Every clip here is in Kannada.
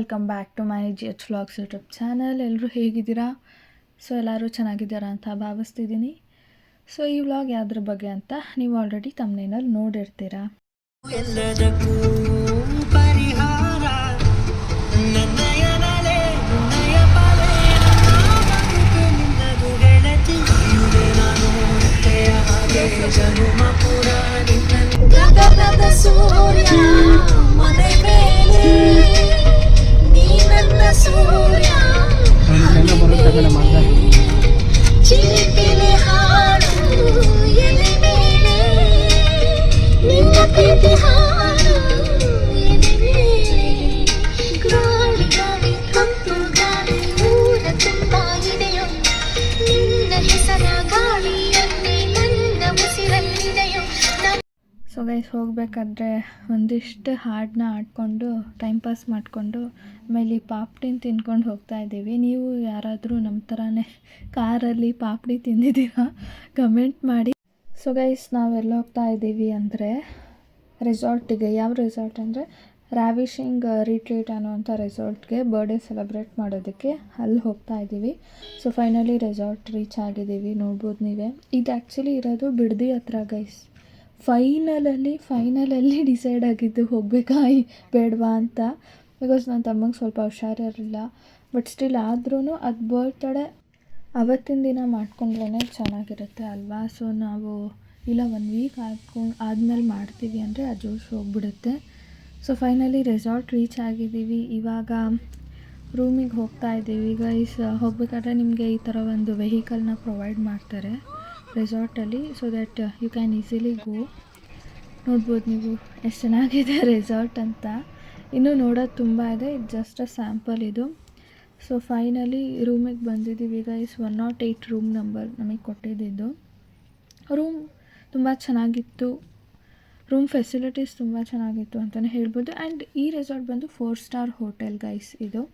Welcome back to my G H vlogs YouTube channel. ಎಲ್ಲರೂ ಹೇಗಿದ್ದೀರಾ? ಸೊ ಎಲ್ಲರೂ ಚೆನ್ನಾಗಿದ್ದೀರಾ ಅಂತ ಭಾವಿಸ್ತಿದ್ದೀನಿ. ಸೊ ಈ ವ್ಲಾಗ್ ಯಾವುದ್ರ ಬಗ್ಗೆ ಅಂತ ನೀವು ಆಲ್ರೆಡಿ ತಮ್ಮನೇನಲ್ಲಿ ನೋಡಿರ್ತೀರಾ. ಸೊ ಗೈಸ್, ಹೋಗಬೇಕಾದ್ರೆ ಒಂದಿಷ್ಟು ಹಾಡನ್ನ ಆಡ್ಕೊಂಡು ಟೈಮ್ ಪಾಸ್ ಮಾಡಿಕೊಂಡು ಆಮೇಲೆ ಪಾಪಡಿನ ತಿನ್ಕೊಂಡು ಹೋಗ್ತಾ ಇದ್ದೀವಿ. ನೀವು ಯಾರಾದರೂ ನಮ್ಮ ಥರನೇ ಕಾರಲ್ಲಿ ಪಾಪಡಿ ತಿಂದಿದ್ದೀರಾ? ಕಮೆಂಟ್ ಮಾಡಿ. ಸೊ ಗೈಸ್, ನಾವೆಲ್ಲ ಹೋಗ್ತಾ ಇದ್ದೀವಿ ಅಂದರೆ ರೆಸಾರ್ಟಿಗೆ. ಯಾವ ರೆಸಾರ್ಟ್ ಅಂದರೆ ರಾವಿಶಿಂಗ್ ರಿಟ್ರೀಟ್ ಅನ್ನೋವಂಥ ರೆಸಾರ್ಟ್ಗೆ ಬರ್ಡೇ ಸೆಲೆಬ್ರೇಟ್ ಮಾಡೋದಕ್ಕೆ ಅಲ್ಲಿ ಹೋಗ್ತಾ ಇದ್ದೀವಿ. ಸೊ ಫೈನಲಿ ರೆಸಾರ್ಟ್ ರೀಚ್ ಆಗಿದ್ದೀವಿ, ನೋಡ್ಬೋದು ನೀವೇ. ಇದು ಆ್ಯಕ್ಚುಲಿ ಇರೋದು ಬಿಡದಿ ಹತ್ರ ಗೈಸ್. ಫೈನಲಲ್ಲಿ ಡಿಸೈಡ್ ಆಗಿದ್ದು ಹೋಗಬೇಕಾ ಬೇಡವಾ ಅಂತ. ಬಿಕಾಸ್ ನನ್ನ ತಮ್ಮಗೆ ಸ್ವಲ್ಪ ಹುಷಾರಿರಲಿಲ್ಲ. ಬಟ್ ಸ್ಟಿಲ್ ಆದ್ರೂ ಅದು ಬರ್ತ್ಡೇ ಅವತ್ತಿನ ದಿನ ಮಾಡ್ಕೊಂಡ್ರೇ ಚೆನ್ನಾಗಿರುತ್ತೆ ಅಲ್ವಾ. ಸೊ ನಾವು ಇಲ್ಲ 1 ವೀಕ್ ಆದಮೇಲೆ ಮಾಡ್ತೀವಿ ಅಂದರೆ ಆ ಜೋಶ್ ಹೋಗ್ಬಿಡುತ್ತೆ. ಸೊ ಫೈನಲಿ ರೆಸಾರ್ಟ್ ರೀಚ್ ಆಗಿದ್ದೀವಿ. ಇವಾಗ ರೂಮಿಗೆ ಹೋಗ್ತಾ ಇದ್ದೀವಿ ಗೈಸ್. ಹೋಗ್ಬೇಕಾದ್ರೆ ನಿಮಗೆ ಈ ಥರ ಒಂದು ವೆಹಿಕಲ್ನ ಪ್ರೊವೈಡ್ ಮಾಡ್ತಾರೆ ರೆಸಾರ್ಟಲ್ಲಿ, so that you can easily go. ನೋಡ್ಬೋದು ನೀವು ಎಷ್ಟು ಚೆನ್ನಾಗಿದೆ ರೆಸಾರ್ಟ್ ಅಂತ. ಇನ್ನೂ ನೋಡೋದು ತುಂಬ ಇದೆ, ಇದು ಜಸ್ಟ್ ಸ್ಯಾಂಪಲ್ ಇದು. ಸೊ ಫೈನಲಿ ರೂಮಿಗೆ ಬಂದಿದ್ದೀವಿ ಗೈಸ್. 108 ರೂಮ್ ನಂಬರ್ ನಮಗೆ ಕೊಟ್ಟಿದ್ದು. ರೂಮ್ ತುಂಬ ಚೆನ್ನಾಗಿತ್ತು, ರೂಮ್ ಫೆಸಿಲಿಟೀಸ್ ತುಂಬ ಚೆನ್ನಾಗಿತ್ತು ಅಂತಲೇ ಹೇಳ್ಬೋದು. ಆ್ಯಂಡ್ ಈ ರೆಸಾರ್ಟ್ ಬಂದು 4 ಸ್ಟಾರ್ ಹೋಟೆಲ್ ಗೈಸ್ ಇದು.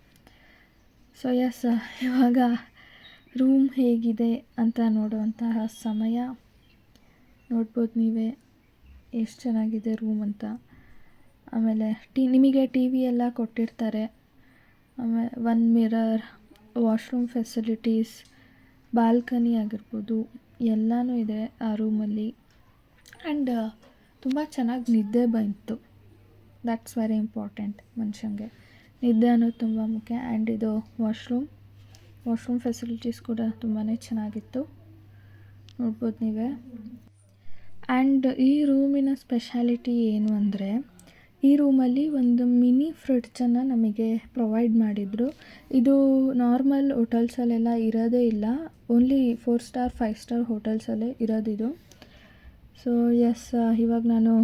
ಸೊ ಎಸ್, ಇವಾಗ ರೂಮ್ ಹೇಗಿದೆ ಅಂತ ನೋಡುವಂತಹ ಸಮಯ. ನೋಡ್ಬೋದು ನೀವೇ ಎಷ್ಟು ಚೆನ್ನಾಗಿದೆ ರೂಮ್ ಅಂತ. ಆಮೇಲೆ ನಿಮಗೆ ಟಿ ವಿ ಎಲ್ಲ ಕೊಟ್ಟಿರ್ತಾರೆ. ಆಮೇಲೆ 1 ಮಿರರ್, ವಾಶ್ರೂಮ್ ಫೆಸಿಲಿಟೀಸ್, ಬಾಲ್ಕನಿ ಆಗಿರ್ಬೋದು ಎಲ್ಲನೂ ಇದೆ ಆ ರೂಮಲ್ಲಿ. ಆ್ಯಂಡ್ ತುಂಬ ಚೆನ್ನಾಗಿ ನಿದ್ದೆ ಬಂತು. That's very important. ಮನುಷ್ಯಂಗೆ ನಿದ್ದೆ ಅನ್ನೋದು ತುಂಬ ಮುಖ್ಯ. ಆ್ಯಂಡ್ ಇದು ವಾಶ್ರೂಮ್ ಫೆಸಿಲಿಟೀಸ್ ಕೂಡ ತುಂಬಾ ಚೆನ್ನಾಗಿತ್ತು, ನೋಡ್ಬೋದು ನೀವೇ. ಆ್ಯಂಡ್ ಈ ರೂಮಿನ ಸ್ಪೆಷಾಲಿಟಿ ಏನು ಅಂದರೆ, ಈ ರೂಮಲ್ಲಿ ಒಂದು ಮಿನಿ ಫ್ರಿಡ್ಜನ್ನು ನಮಗೆ ಪ್ರೊವೈಡ್ ಮಾಡಿದರು. ಇದು ನಾರ್ಮಲ್ ಹೋಟೆಲ್ಸಲ್ಲೆಲ್ಲ ಇರೋದೇ ಇಲ್ಲ, ಓನ್ಲಿ 4 ಸ್ಟಾರ್ 5 ಸ್ಟಾರ್ ಹೋಟೆಲ್ಸಲ್ಲೇ ಇರೋದಿದು. ಸೊ ಎಸ್, ಇವಾಗ ನಾನು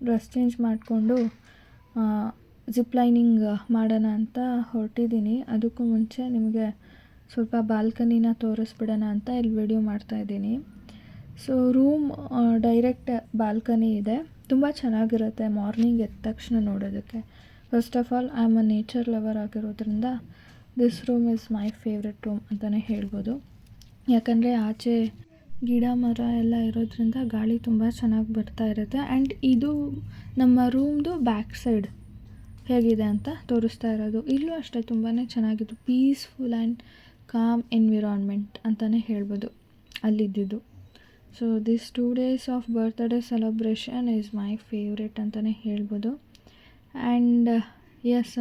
ಡ್ರೆಸ್ ಚೇಂಜ್ ಮಾಡಿಕೊಂಡು ಜಿಪ್ ಲೈನಿಂಗ್ ಮಾಡೋಣ ಅಂತ ಹೊರಟಿದ್ದೀನಿ. ಅದಕ್ಕೂ ಮುಂಚೆ ನಿಮಗೆ ಸ್ವಲ್ಪ ಬಾಲ್ಕನಿನ ತೋರಿಸ್ಬಿಡೋಣ ಅಂತ ಇಲ್ಲಿ ವಿಡಿಯೋ ಮಾಡ್ತಾಯಿದ್ದೀನಿ. ಸೊ ರೂಮ್ ಡೈರೆಕ್ಟ್ ಬಾಲ್ಕನಿ ಇದೆ, ತುಂಬ ಚೆನ್ನಾಗಿರುತ್ತೆ ಮಾರ್ನಿಂಗ್ ಎದ್ದ ತಕ್ಷಣ ನೋಡೋದಕ್ಕೆ. First of all I am a nature lover ಆಗಿರೋದ್ರಿಂದ this room is my favourite room ಅಂತಲೇ ಹೇಳ್ಬೋದು. ಯಾಕಂದರೆ ಆಚೆ ಗಿಡ ಮರ ಎಲ್ಲ ಇರೋದ್ರಿಂದ ಗಾಳಿ ತುಂಬ ಚೆನ್ನಾಗಿ ಬರ್ತಾ ಇರುತ್ತೆ. ಆ್ಯಂಡ್ ಇದು ನಮ್ಮ ರೂಮ್ದು ಬ್ಯಾಕ್ ಸೈಡ್ ಹೇಗಿದೆ ಅಂತ ತೋರಿಸ್ತಾ ಇರೋದು. ಇಲ್ಲೂ ಅಷ್ಟೇ ತುಂಬಾ ಚೆನ್ನಾಗಿತ್ತು, ಪೀಸ್ಫುಲ್ ಆ್ಯಂಡ್ ಕಾಮ್ ಎನ್ವಿರಾನ್ಮೆಂಟ್ ಅಂತಲೇ ಹೇಳ್ಬೋದು ಅಲ್ಲಿದ್ದಿದ್ದು. So this 2 days of birthday celebration is my favourite ಅಂತಲೇ ಹೇಳ್ಬೋದು. ಆ್ಯಂಡ್ ಎಸ್,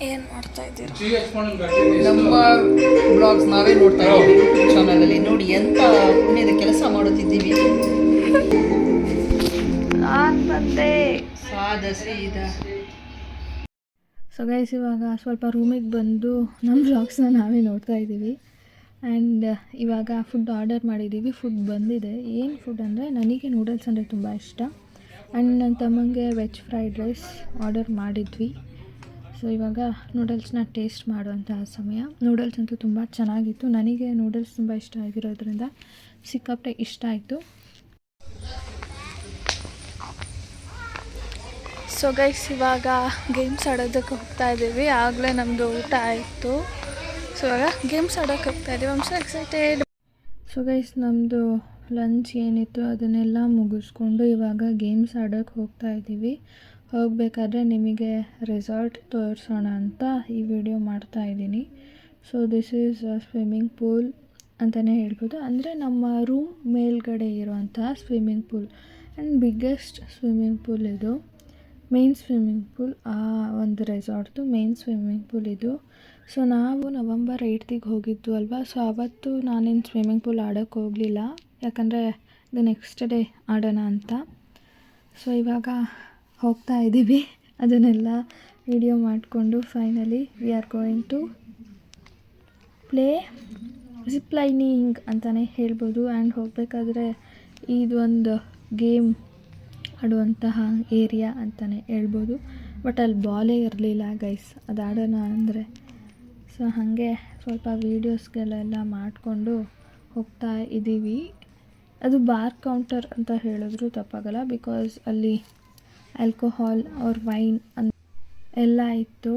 ಏನು ಮಾಡ್ತಾ ಇದ್ದೀರಾ? ನಮ್ಮ ಬ್ಲಾಗ್ಸ್ ನಾವೇ ನೋಡ್ತಾ ಇದ್ದೀವಿ ಯೂಟ್ಯೂಬ್ ಚಾನಲಲ್ಲಿ. ನೋಡಿ ಎಂಥ ಪುಣ್ಯದ ಕೆಲಸ ಮಾಡುತ್ತಿದ್ದೀವಿ. ನಾನು ಬಂದೆ ಸಾದ. ಸೊ ಗೈಸ್, ಇವಾಗ ಸ್ವಲ್ಪ ರೂಮಿಗೆ ಬಂದು ನಮ್ಮ ವ್ಲಾಗ್ಸ್ನ ನಾವೇ ನೋಡ್ತಾ ಇದ್ದೀವಿ. ಆ್ಯಂಡ್ ಇವಾಗ ಫುಡ್ ಆರ್ಡರ್ ಮಾಡಿದ್ದೀವಿ. ಫುಡ್ ಬಂದಿದೆ. ಏನು ಫುಡ್ ಅಂದರೆ, ನನಗೆ ನೂಡಲ್ಸ್ ಅಂದರೆ ತುಂಬ ಇಷ್ಟ. ಆ್ಯಂಡ್ ನನ್ನ ತಮ್ಮಂಗೆ ವೆಜ್ ಫ್ರೈಡ್ ರೈಸ್ ಆರ್ಡರ್ ಮಾಡಿದ್ವಿ. ಸೊ ಇವಾಗ ನೂಡಲ್ಸ್ನ ಟೇಸ್ಟ್ ಮಾಡುವಂತಹ ಸಮಯ. ನೂಡಲ್ಸ್ ಅಂತೂ ತುಂಬ ಚೆನ್ನಾಗಿತ್ತು. ನನಗೆ ನೂಡಲ್ಸ್ ತುಂಬ ಇಷ್ಟ ಆಗಿರೋದ್ರಿಂದ ಸಿಕ್ಕಾಪಟ್ಟೆ ಇಷ್ಟ ಆಯಿತು. ಸೊ ಗೈಸ್, ಇವಾಗ ಗೇಮ್ಸ್ ಆಡೋದಕ್ಕೆ ಹೋಗ್ತಾ ಇದ್ದೀವಿ. ಆಗಲೇ ನಮ್ಮದು ಊಟ ಆಯಿತು. ಸೊ ಇವಾಗ ಗೇಮ್ಸ್ ಆಡೋಕ್ಕೆ ಹೋಗ್ತಾ ಇದ್ದೀವಿ. I am so excited. So guys ನಮ್ಮದು ಲಂಚ್ ಏನಿತ್ತು ಅದನ್ನೆಲ್ಲ ಮುಗಿಸ್ಕೊಂಡು ಇವಾಗ ಗೇಮ್ಸ್ ಆಡೋಕ್ಕೆ ಹೋಗ್ತಾ ಇದ್ದೀವಿ. ಹೋಗಬೇಕಾದ್ರೆ ನಿಮಗೆ ರೆಸಾರ್ಟ್ ತೋರಿಸೋಣ ಅಂತ ಈ ವಿಡಿಯೋ ಮಾಡ್ತಾ ಇದ್ದೀನಿ. So this is swimming pool ಅಂತಲೇ ಹೇಳ್ಬೋದು. ಅಂದರೆ ನಮ್ಮ ರೂಮ್ ಮೇಲ್ಗಡೆ ಇರುವಂತಹ swimming pool and biggest swimming pool ಇದು. ಮೇನ್ ಸ್ವಿಮ್ಮಿಂಗ್ ಪೂಲ್ ಆ ಒಂದು ರೆಸಾರ್ಟ್ದು ಮೇನ್ ಸ್ವಿಮ್ಮಿಂಗ್ ಪೂಲ್ ಇದು. ಸೊ ನಾವು ನವಂಬರ್ 8th ಹೋಗಿದ್ದು ಅಲ್ವಾ, ಸೊ ಆವತ್ತು ನಾನೇನು ಸ್ವಿಮ್ಮಿಂಗ್ ಪೂಲ್ ಆಡೋಕ್ಕೆ ಹೋಗಲಿಲ್ಲ, ಯಾಕಂದರೆ ದ ನೆಕ್ಸ್ಟ್ ಡೇ ಆಡೋಣ ಅಂತ. ಸೊ ಇವಾಗ ಹೋಗ್ತಾ ಇದ್ದೀವಿ, ಅದನ್ನೆಲ್ಲ ವಿಡಿಯೋ ಮಾಡಿಕೊಂಡು finally we are going to play zip lining ಅಂತಲೇ ಹೇಳ್ಬೋದು. ಆ್ಯಂಡ್ ಹೋಗಬೇಕಾದ್ರೆ ಇದೊಂದು ಗೇಮ್ ಆಡುವಂತಹ ಏರಿಯಾ ಅಂತಲೇ ಹೇಳ್ಬೋದು. ಬಟ್ ಅಲ್ಲಿ ಬಾಲೇ ಇರಲಿಲ್ಲ ಗೈಸ್, ಅದು ಆಡೋಣ ಅಂದರೆ. ಸೊ ಹಾಗೆ ಸ್ವಲ್ಪ ವೀಡಿಯೋಸ್ಗೆಲ್ಲ ಮಾಡಿಕೊಂಡು ಹೋಗ್ತಾ ಇದ್ದೀವಿ. ಅದು ಬಾರ್ ಕೌಂಟರ್ ಅಂತ ಹೇಳಿದ್ರು ತಪ್ಪಾಗಲ್ಲ, ಬಿಕಾಸ್ ಅಲ್ಲಿ ಆಲ್ಕೋಹಾಲ್ ಆರ್ ವೈನ್ ಎಲ್ಲ ಇತ್ತು.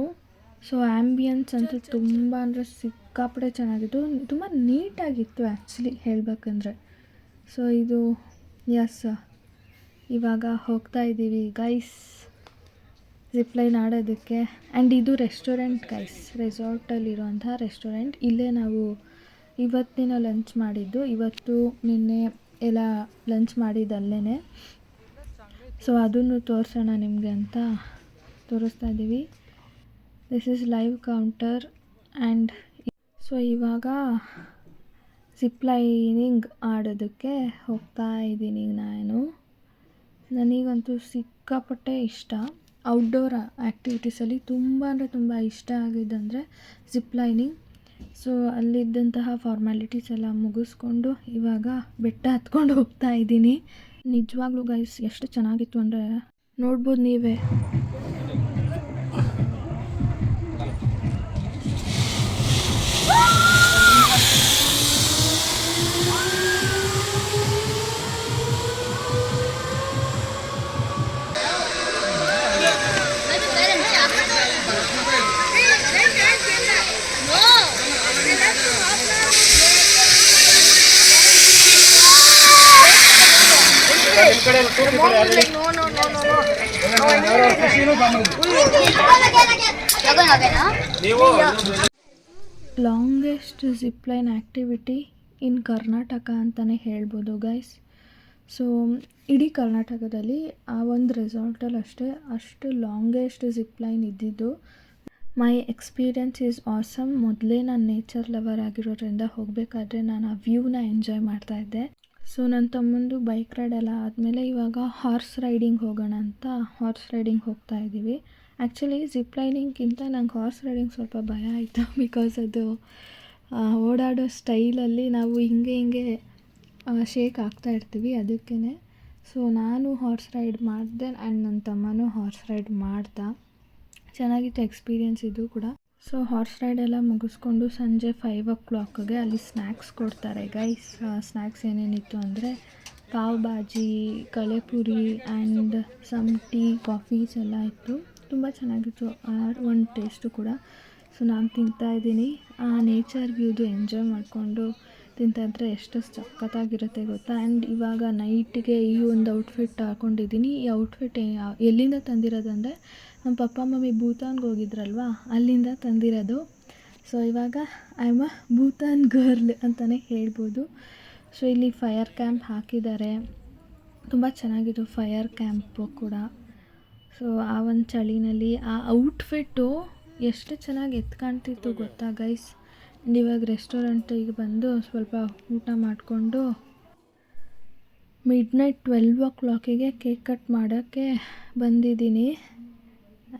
ಸೊ ಆ್ಯಂಬಿಯನ್ಸ್ ಅಂತೂ ತುಂಬ ಅಂದರೆ ಸಿಕ್ಕಾಪಟ್ಟೆ ಚೆನ್ನಾಗಿತ್ತು, ತುಂಬ ನೀಟಾಗಿತ್ತು ಆ್ಯಕ್ಚುಲಿ ಹೇಳಬೇಕಂದ್ರೆ. ಸೊ ಇದು ಎಸ್ ಇವಾಗ ಹೋಗ್ತಾ ಇದ್ದೀವಿ ಗೈಸ್ ಜಿಪ್ಲೈನ್ ಆಡೋದಕ್ಕೆ. ಆ್ಯಂಡ್ ಇದು ರೆಸ್ಟೋರೆಂಟ್ ಗೈಸ್, ರೆಸಾರ್ಟಲ್ಲಿರುವಂಥ ರೆಸ್ಟೋರೆಂಟ್. ಇಲ್ಲೇ ನಾವು ಇವತ್ತಿನ ಲಂಚ್ ಮಾಡಿದ್ದು, ಇವತ್ತು ನಿನ್ನೆ ಎಲ್ಲ ಲಂಚ್ ಮಾಡಿದ್ದಲ್ಲೇ. ಸೊ ಅದನ್ನು ತೋರಿಸೋಣ ನಿಮಗೆ ಅಂತ ತೋರಿಸ್ತಾ ಇದ್ದೀವಿ. This is live counter. And so ಇವಾಗ ಜಿಪ್ ಲೈನಿಂಗ್ ಆಡೋದಕ್ಕೆ ಹೋಗ್ತಾ ಇದ್ದೀನಿ ನಾನು. ನನಗಂತೂ ಸಿಕ್ಕಾಪಟ್ಟೆ ಇಷ್ಟ. ಔಟ್ಡೋರ್ ಆ್ಯಕ್ಟಿವಿಟೀಸಲ್ಲಿ ತುಂಬ ಅಂದರೆ ತುಂಬ ಇಷ್ಟ ಆಗಿದ್ದಂದರೆ ಜಿಪ್ ಲೈನಿಂಗ್. ಸೊ ಅಲ್ಲಿದ್ದಂತಹ ಫಾರ್ಮ್ಯಾಲಿಟೀಸ್ ಎಲ್ಲ ಮುಗಿಸ್ಕೊಂಡು ಇವಾಗ ಬೆಟ್ಟ ಹತ್ಕೊಂಡು ಹೋಗ್ತಾ ಇದ್ದೀನಿ. ನಿಜವಾಗ್ಲೂ ಗೈಸ್ ಎಷ್ಟು ಚೆನ್ನಾಗಿತ್ತು ಅಂದರೆ ನೋಡ್ಬೋದು ನೀವೇ. ಲಾಂಗೆಸ್ಟ್ ಜಿಪ್ ಲೈನ್ ಆ್ಯಕ್ಟಿವಿಟಿ ಇನ್ ಕರ್ನಾಟಕ ಅಂತಲೇ ಹೇಳ್ಬೋದು ಗೈಸ್. ಸೊ ಇಡೀ ಕರ್ನಾಟಕದಲ್ಲಿ ಆ ಒಂದು ರೆಸಾರ್ಟಲ್ಲಿ ಅಷ್ಟು ಲಾಂಗೆಸ್ಟ್ ಜಿಪ್ ಲೈನ್ ಇದ್ದಿದ್ದು. ಮೈ ಎಕ್ಸ್ಪೀರಿಯನ್ಸ್ ಈಸ್ ಆಸಮ್. ಮೊದಲೇ ನಾನು ನೇಚರ್ ಲವರ್ ಆಗಿರೋದ್ರಿಂದ ಹೋಗಬೇಕಾದ್ರೆ ನಾನು ಆ ವ್ಯೂನ ಎಂಜಾಯ್ ಮಾಡ್ತಾಯಿದ್ದೆ. ಸೊ ನನ್ನ ತಮ್ಮಂದು ಬೈಕ್ ರೈಡ್ ಎಲ್ಲ ಆದಮೇಲೆ ಇವಾಗ ಹಾರ್ಸ್ ರೈಡಿಂಗ್ ಹೋಗೋಣ ಅಂತ ಹಾರ್ಸ್ ರೈಡಿಂಗ್ ಹೋಗ್ತಾ ಇದ್ದೀವಿ. ಆ್ಯಕ್ಚುಲಿ ಜಿಪ್ ಲೈನಿಂಗ್ಗಿಂತ ನಂಗೆ ಹಾರ್ಸ್ ರೈಡಿಂಗ್ ಸ್ವಲ್ಪ ಭಯ ಆಯಿತು, ಬಿಕಾಸ್ ಅದು ಓಡಾಡೋ ಸ್ಟೈಲಲ್ಲಿ ನಾವು ಹಿಂಗೆ ಶೇಕ್ ಆಗ್ತಾ ಇರ್ತೀವಿ, ಅದಕ್ಕೇ. ಸೊ ನಾನು ಹಾರ್ಸ್ ರೈಡ್ ಮಾಡಿದೆ ಆ್ಯಂಡ್ ನನ್ನ ತಮ್ಮನೂ ಹಾರ್ಸ್ ರೈಡ್ ಮಾಡ್ದ. ಚೆನ್ನಾಗಿತ್ತು ಎಕ್ಸ್ಪೀರಿಯೆನ್ಸ್ ಇದು ಕೂಡ. ಸೊ ಹಾರ್ಸ್ ರೈಡ್ ಎಲ್ಲ ಮುಗಿಸ್ಕೊಂಡು ಸಂಜೆ 5 o'clockಗೆ ಅಲ್ಲಿ ಸ್ನ್ಯಾಕ್ಸ್ ಕೊಡ್ತಾರೆ ಗೈಸ್. ಸ್ನ್ಯಾಕ್ಸ್ ಏನೇನಿತ್ತು ಅಂದರೆ ಪಾವ್ ಭಾಜಿ, ಕಳೆಪುರಿ ಆ್ಯಂಡ್ ಸಮ್ ಟೀ, ಕಾಫೀಸ್ ಎಲ್ಲ ಇತ್ತು. ತುಂಬ ಚೆನ್ನಾಗಿತ್ತು ಒಂದು ಟೇಸ್ಟು ಕೂಡ. ಸೊ ನಾನು ತಿಂತಾಯಿದ್ದೀನಿ. ಆ ನೇಚರ್ ವ್ಯೂದು ಎಂಜಾಯ್ ಮಾಡಿಕೊಂಡು ತಿಂತಾಯಿದ್ರೆ ಎಷ್ಟು ಸಖತ್ತಾಗಿರುತ್ತೆ ಗೊತ್ತಾ. ಆ್ಯಂಡ್ ಇವಾಗ ನೈಟ್ಗೆ ಈ ಒಂದು ಔಟ್ಫಿಟ್ ಹಾಕ್ಕೊಂಡಿದ್ದೀನಿ. ಈ ಔಟ್ಫಿಟ್ ಎಲ್ಲಿಂದ ತಂದಿರೋದಂದರೆ ನಮ್ಮ ಪಪ್ಪ ಮಮ್ಮಿ ಭೂತಾನ್ಗೆ ಹೋಗಿದ್ರಲ್ವ, ಅಲ್ಲಿಂದ ತಂದಿರೋದು. ಸೊ ಇವಾಗ I am a Bhutan girl ಅಂತಲೇ ಹೇಳ್ಬೋದು. ಸೊ ಇಲ್ಲಿ ಫೈರ್ ಕ್ಯಾಂಪ್ ಹಾಕಿದ್ದಾರೆ, ತುಂಬ ಚೆನ್ನಾಗಿತ್ತು ಫೈರ್ ಕ್ಯಾಂಪು ಕೂಡ. ಸೊ ಆ ಒಂದು ಚಳಿನಲ್ಲಿ ಆ ಔಟ್ಫಿಟ್ಟು ಎಷ್ಟು ಚೆನ್ನಾಗಿ ಎತ್ಕಾಣ್ತಿತ್ತು ಗೊತ್ತಾ ಗೈಸ್. ಆ್ಯಂಡ್ ಇವಾಗ ರೆಸ್ಟೋರೆಂಟಿಗೆ ಬಂದು ಸ್ವಲ್ಪ ಊಟ ಮಾಡಿಕೊಂಡು ಮಿಡ್ನೈಟ್ 12 o'clockಗೆ ಕೇಕ್ ಕಟ್ ಮಾಡೋಕ್ಕೆ ಬಂದಿದ್ದೀನಿ.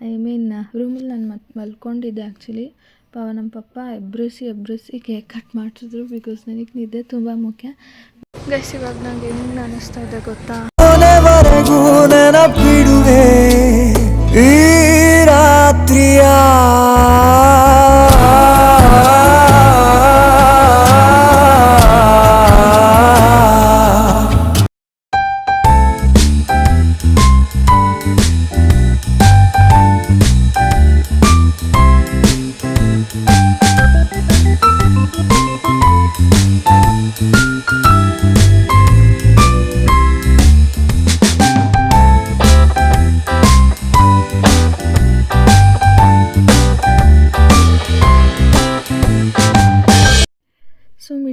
ಐ ಮೀನ್ ರೂಮಲ್ಲಿ ನಾನು ಮಲ್ಕೊಂಡಿದ್ದೆ ಆ್ಯಕ್ಚುಲಿ. ನಮ್ಮ ಪಪ್ಪ ಎಬ್ರಿಸಿ ಕೇಕ್ ಕಟ್ ಮಾಡಿಸಿದ್ರು, ಬಿಕಾಸ್ ನನಗೆ ನಿದ್ದೆ ತುಂಬ ಮುಖ್ಯ. ಗೈಸ್ ಇವಾಗ ನನಗೆ ಹೆಂಗೆ ಅನ್ನಿಸ್ತಾ ಇದೆ ಗೊತ್ತಾ, ನೆನಪಿಡುವೆ ಈ ರಾತ್ರಿಯ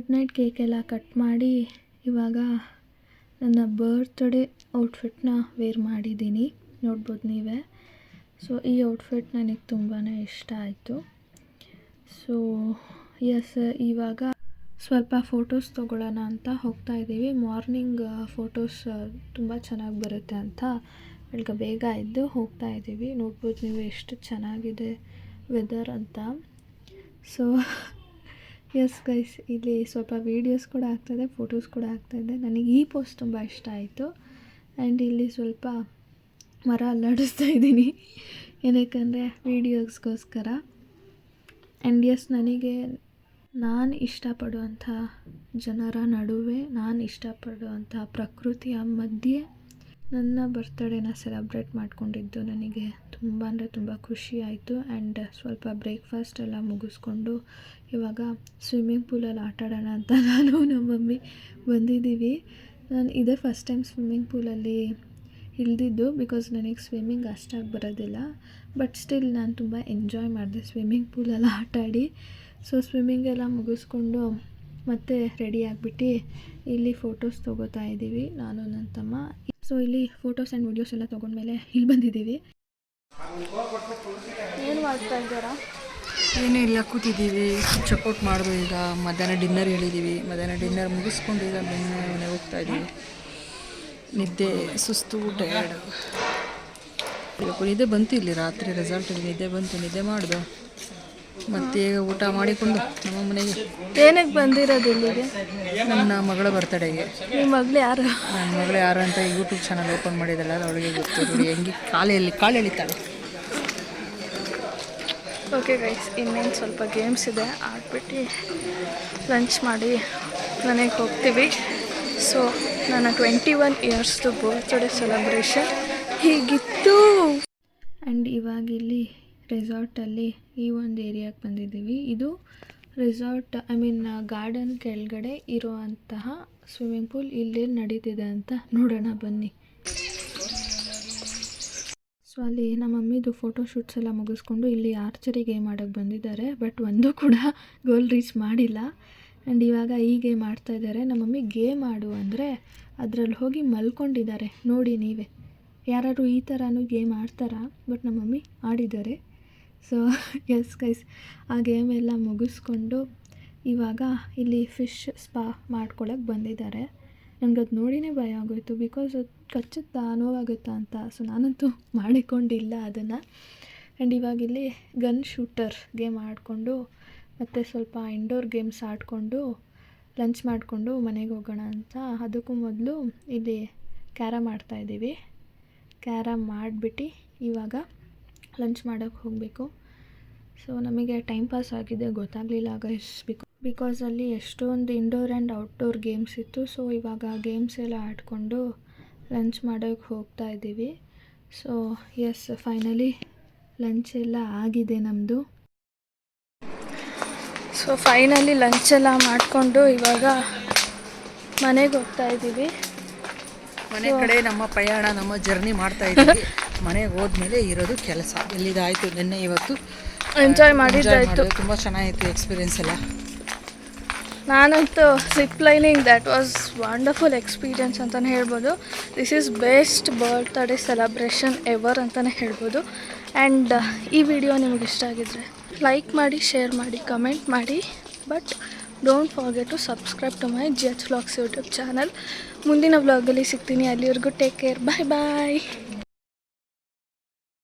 ಮಿಡ್ ನೈಟ್ ಕೇಕೆಲ್ಲ ಕಟ್ ಮಾಡಿ ಇವಾಗ ನನ್ನ ಬರ್ತ್ಡೇ ಔಟ್ಫಿಟ್ನ ವೇರ್ ಮಾಡಿದ್ದೀನಿ, ನೋಡ್ಬೋದು ನೀವೇ. ಸೊ ಈ ಔಟ್ಫಿಟ್ ನನಗೆ ತುಂಬಾ ಇಷ್ಟ ಆಯಿತು. ಸೊ ಎಸ್, ಇವಾಗ ಸ್ವಲ್ಪ ಫೋಟೋಸ್ ತೊಗೊಳ್ಳೋಣ ಅಂತ ಹೋಗ್ತಾ ಇದ್ದೀವಿ. ಮಾರ್ನಿಂಗ್ ಫೋಟೋಸ್ ತುಂಬ ಚೆನ್ನಾಗಿ ಬರುತ್ತೆ ಅಂತ ಬೆಳಗ್ಗೆ ಬೇಗ ಎದ್ದು ಹೋಗ್ತಾ ಇದ್ದೀವಿ. ನೋಡ್ಬೋದು ನೀವು ಎಷ್ಟು ಚೆನ್ನಾಗಿದೆ ವೆದರ್ ಅಂತ. ಸೊ ಎಸ್ ಗೈಸ್, ಇಲ್ಲಿ ಸ್ವಲ್ಪ ವೀಡಿಯೋಸ್ ಕೂಡ ಆಗ್ತಾಯಿದೆ, ಫೋಟೋಸ್ ಕೂಡ ಆಗ್ತಾಯಿದೆ. ನನಗೆ ಈ ಪೋಸ್ಟ್ ತುಂಬ ಇಷ್ಟ ಆಯಿತು. ಆ್ಯಂಡ್ ಇಲ್ಲಿ ಸ್ವಲ್ಪ ಮರ ಅಲ್ಲಾಡಿಸ್ತಾ ಇದ್ದೀನಿ, ಏನಕ್ಕಂದರೆ ವೀಡಿಯೋಸ್ಗೋಸ್ಕರ. ಆ್ಯಂಡ್ ಎಸ್, ನಾನು ಇಷ್ಟಪಡುವಂಥ ಜನರ ನಡುವೆ, ನಾನು ಇಷ್ಟಪಡುವಂಥ ಪ್ರಕೃತಿಯ ಮಧ್ಯೆ ನನ್ನ ಬರ್ತ್ಡೇನ ಸೆಲೆಬ್ರೇಟ್ ಮಾಡ್ಕೊಂಡಿದ್ದು ನನಗೆ ತುಂಬ ಅಂದರೆ ತುಂಬ ಖುಷಿ ಆಯಿತು. ಆ್ಯಂಡ್ ಸ್ವಲ್ಪ ಬ್ರೇಕ್ಫಾಸ್ಟ್ ಎಲ್ಲ ಮುಗಿಸ್ಕೊಂಡು ಇವಾಗ ಸ್ವಿಮ್ಮಿಂಗ್ ಪೂಲಲ್ಲಿ ಆಟ ಆಡೋಣ ಅಂತ ನಾನು ನಮ್ಮ ಮಮ್ಮಿ ಬಂದಿದ್ದೀವಿ. ನಾನು ಇದೇ ಫಸ್ಟ್ ಟೈಮ್ ಸ್ವಿಮ್ಮಿಂಗ್ ಪೂಲಲ್ಲಿ ಇಳಿದಿದ್ದು, ಬಿಕಾಸ್ ನನಗೆ ಸ್ವಿಮ್ಮಿಂಗ್ ಅಷ್ಟಾಗಿ ಬರೋದಿಲ್ಲ. ಬಟ್ ಸ್ಟಿಲ್ ನಾನು ತುಂಬ ಎಂಜಾಯ್ ಮಾಡಿದೆ ಸ್ವಿಮ್ಮಿಂಗ್ ಪೂಲಲ್ಲಿ ಆಟ ಆಡಿ. ಸೊ ಸ್ವಿಮ್ಮಿಂಗ್ ಎಲ್ಲ ಮುಗಿಸ್ಕೊಂಡು ಮತ್ತೆ ರೆಡಿ ಆಗಿಬಿಟ್ಟು ಇಲ್ಲಿ ಫೋಟೋಸ್ ತೊಗೋತಾ ಇದ್ದೀವಿ ನಾನು ನನ್ನ ತಮ್ಮ. ಸೊ ಇಲ್ಲಿ ಫೋಟೋಸ್ ಆ್ಯಂಡ್ ವೀಡಿಯೋಸ್ ಎಲ್ಲ ತೊಗೊಂಡ್ಮೇಲೆ ಇಲ್ಲಿ ಬಂದಿದ್ದೀವಿ. ಏನು ಮಾಡ್ತಾ ಇದ್ದಾರಾ? ಏನೂ ಇಲ್ಲ, ಕೂತಿದ್ದೀವಿ. ಚೆಕ್ಔಟ್ ಮಾಡಿದ್ರು. ಈಗ ಮಧ್ಯಾಹ್ನ ಡಿನ್ನರ್ ಹೇಳಿದ್ದೀವಿ. ಮಧ್ಯಾಹ್ನ ಡಿನ್ನರ್ ಮುಗಿಸ್ಕೊಂಡು ಈಗ ಮನೆ ಹೋಗ್ತಾ ಇದ್ದೀವಿ. ನಿದ್ದೆ ಸುಸ್ತು, ಟಯರ್ಡ್. ನಿದ್ದೆ ಬಂತು, ಇಲ್ಲಿ ರಾತ್ರಿ ರೆಸಾರ್ಟಲ್ಲಿ ನಿದ್ದೆ ಬಂತು, ನಿದ್ದೆ ಮಾಡಿದೆ. ಮತ್ತೆ ಈಗ ಊಟ ಮಾಡಿಕೊಂಡು ನಮ್ಮ ಮನೆಗೆ. ಏನಕ್ಕೆ ಬಂದಿರೋದು ಇಲ್ಲಿಗೆ? ನನ್ನ ಮಗಳ ಬರ್ತಡೆಗೆ. ನಿಮ್ಮ ಮಗಳು ಯಾರು? ನನ್ನ ಮಗಳು ಯಾರು ಅಂತ ಯೂಟ್ಯೂಬ್ ಚಾನಲ್ ಓಪನ್ ಮಾಡಿದಲ್ಲ, ಅವಳಿಗೆ ಗೊತ್ತು. ನೋಡಿ ಹೆಂಗೆ ಕಾಲು ಎಳಿತಾಳೆ. ಓಕೆ ಗೈಸ್, ಇನ್ನೇನು ಸ್ವಲ್ಪ ಗೇಮ್ಸ್ ಇದೆ, ಆಡ್ಬಿಟ್ಟು ಲಂಚ್ ಮಾಡಿ ಮನೆಗೆ ಹೋಗ್ತೀವಿ. ಸೊ ನನ್ನ 21 ಇಯರ್ಸ್ದು ಬರ್ತ್ಡೇ ಸೆಲೆಬ್ರೇಷನ್ ಹೀಗಿತ್ತು. ಆ್ಯಂಡ್ ಇವಾಗ ಇಲ್ಲಿ ರೆಸಾರ್ಟಲ್ಲಿ ಈ ಒಂದು ಏರಿಯಾಗೆ ಬಂದಿದ್ದೀವಿ. ಇದು ರೆಸಾರ್ಟ್, ಗಾರ್ಡನ್ ಕೆಳಗಡೆ ಇರುವಂತಹ ಸ್ವಿಮ್ಮಿಂಗ್ ಪೂಲ್. ಇಲ್ಲೇ ನಡೀತಿದೆ ಅಂತ ನೋಡೋಣ ಬನ್ನಿ. ಸೊ ಅಲ್ಲಿ ನಮ್ಮ ಮಮ್ಮಿದು ಫೋಟೋ ಶೂಟ್ಸ್ ಎಲ್ಲ ಮುಗಿಸ್ಕೊಂಡು ಇಲ್ಲಿ ಆರ್ಚರಿ ಗೇಮ್ ಆಡೋಕ್ಕೆ ಬಂದಿದ್ದಾರೆ. ಬಟ್ ಒಂದು ಕೂಡ ಗೋಲ್ ರೀಚ್ ಮಾಡಿಲ್ಲ. ಆ್ಯಂಡ್ ಇವಾಗ ಈ ಗೇಮ್ ಆಡ್ತಾಯಿದ್ದಾರೆ. ನಮ್ಮ ಮಮ್ಮಿ ಗೇಮ್ ಆಡು ಅಂದರೆ ಅದರಲ್ಲಿ ಹೋಗಿ ಮಲ್ಕೊಂಡಿದ್ದಾರೆ. ನೋಡಿ ನೀವೇ, ಯಾರು ಈ ಥರನೂ ಗೇಮ್ ಆಡ್ತಾರಾ? ಬಟ್ ನಮ್ಮ ಮಮ್ಮಿ ಆಡಿದ್ದಾರೆ. ಸೊ ಎಸ್ ಗೈಸ್, ಆ ಗೇಮ್ ಎಲ್ಲ ಮುಗಿಸ್ಕೊಂಡು ಇವಾಗ ಇಲ್ಲಿ ಫಿಶ್ ಸ್ಪಾ ಮಾಡ್ಕೊಳಕ್ಕೆ ಬಂದಿದ್ದಾರೆ. ನನಗದು ನೋಡಿನೇ ಭಯ ಆಗೋಯಿತು, ಬಿಕಾಸ್ ಅದು ಕಚ್ಚುತ್ತಾ, ನೋವಾಗುತ್ತಾ ಅಂತ. ಸೊ ನಾನಂತೂ ಮಾಡಿಕೊಂಡಿಲ್ಲ ಅದನ್ನು. ಆ್ಯಂಡ್ ಇವಾಗ ಇಲ್ಲಿ ಗನ್ ಶೂಟರ್ ಗೇಮ್ ಆಡಿಕೊಂಡು ಮತ್ತು ಸ್ವಲ್ಪ ಇಂಡೋರ್ ಗೇಮ್ಸ್ ಆಡಿಕೊಂಡು ಲಂಚ್ ಮಾಡಿಕೊಂಡು ಮನೆಗೆ ಹೋಗೋಣ ಅಂತ. ಅದಕ್ಕೂ ಮೊದಲು ಇಲ್ಲಿ ಕ್ಯಾರಮ್ ಆಡ್ತಾಯಿದ್ದೀವಿ. ಕ್ಯಾರಮ್ ಮಾಡಿಬಿಟ್ಟು ಇವಾಗ ಲಂಚ್ ಮಾಡೋಕ್ಕೆ ಹೋಗಬೇಕು. ಸೊ ನಮಗೆ ಟೈಮ್ ಪಾಸ್ ಆಗಿದೆ, ಗೊತ್ತಾಗಲಿಲ್ಲ ಗೈಸ್, ಬಿಕಾಸ್ ಅಲ್ಲಿ ಎಷ್ಟೊಂದು ಇಂಡೋರ್ ಆ್ಯಂಡ್ ಔಟ್ಡೋರ್ ಗೇಮ್ಸ್ ಇತ್ತು. ಸೊ ಇವಾಗ ಗೇಮ್ಸ್ ಎಲ್ಲ ಆಡಿಕೊಂಡು ಲಂಚ್ ಮಾಡೋಕ್ಕೆ ಹೋಗ್ತಾ ಇದ್ದೀವಿ. ಸೊ ಎಸ್, ಫೈನಲಿ ಲಂಚ್ ಎಲ್ಲ ಆಗಿದೆ ನಮ್ಮದು. ಸೊ ಫೈನಲಿ ಲಂಚ್ ಎಲ್ಲ ಮಾಡಿಕೊಂಡು ಇವಾಗ ಮನೆಗೆ ಹೋಗ್ತಾ ಇದ್ದೀವಿ. ಮನೆ ಕಡೆ ನಮ್ಮ ಪ್ರಯಾಣ, ನಮ್ಮ ಜರ್ನಿ ಮಾಡ್ತಾ ಇದ್ದೀವಿ. ಮನೆಗೆ ಹೋದ್ಮೇಲೆ ಇರೋದು ಕೆಲಸ. ಎಲ್ಲಿದಾಯಿತು ನಿನ್ನೆ ಇವತ್ತು ಎಂಜಾಯ್ ಮಾಡಿದ್ದಾಯಿತು. ತುಂಬ ಚೆನ್ನಾಗಿತ್ತು ಎಕ್ಸ್ಪೀರಿಯೆನ್ಸ್ ಎಲ್ಲ. ನಾನಂತೂ zip lining, that was wonderful experience ಅಂತಲೇ ಹೇಳ್ಬೋದು. This is best birthday celebration ever ಅಂತಲೇ ಹೇಳ್ಬೋದು. ಆ್ಯಂಡ್ ಈ ವಿಡಿಯೋ ನಿಮಗೆ ಇಷ್ಟ ಆಗಿದ್ರೆ ಲೈಕ್ ಮಾಡಿ, ಶೇರ್ ಮಾಡಿ, ಕಮೆಂಟ್ ಮಾಡಿ. But don't forget to subscribe to my GH Vlogs YouTube channel. ಮುಂದಿನ ವ್ಲಾಗಲ್ಲಿ ಸಿಗ್ತೀನಿ. ಅಲ್ಲಿವರೆಗೂ ಟೇಕ್ ಕೇರ್, ಬಾಯ್ ಬಾಯ್.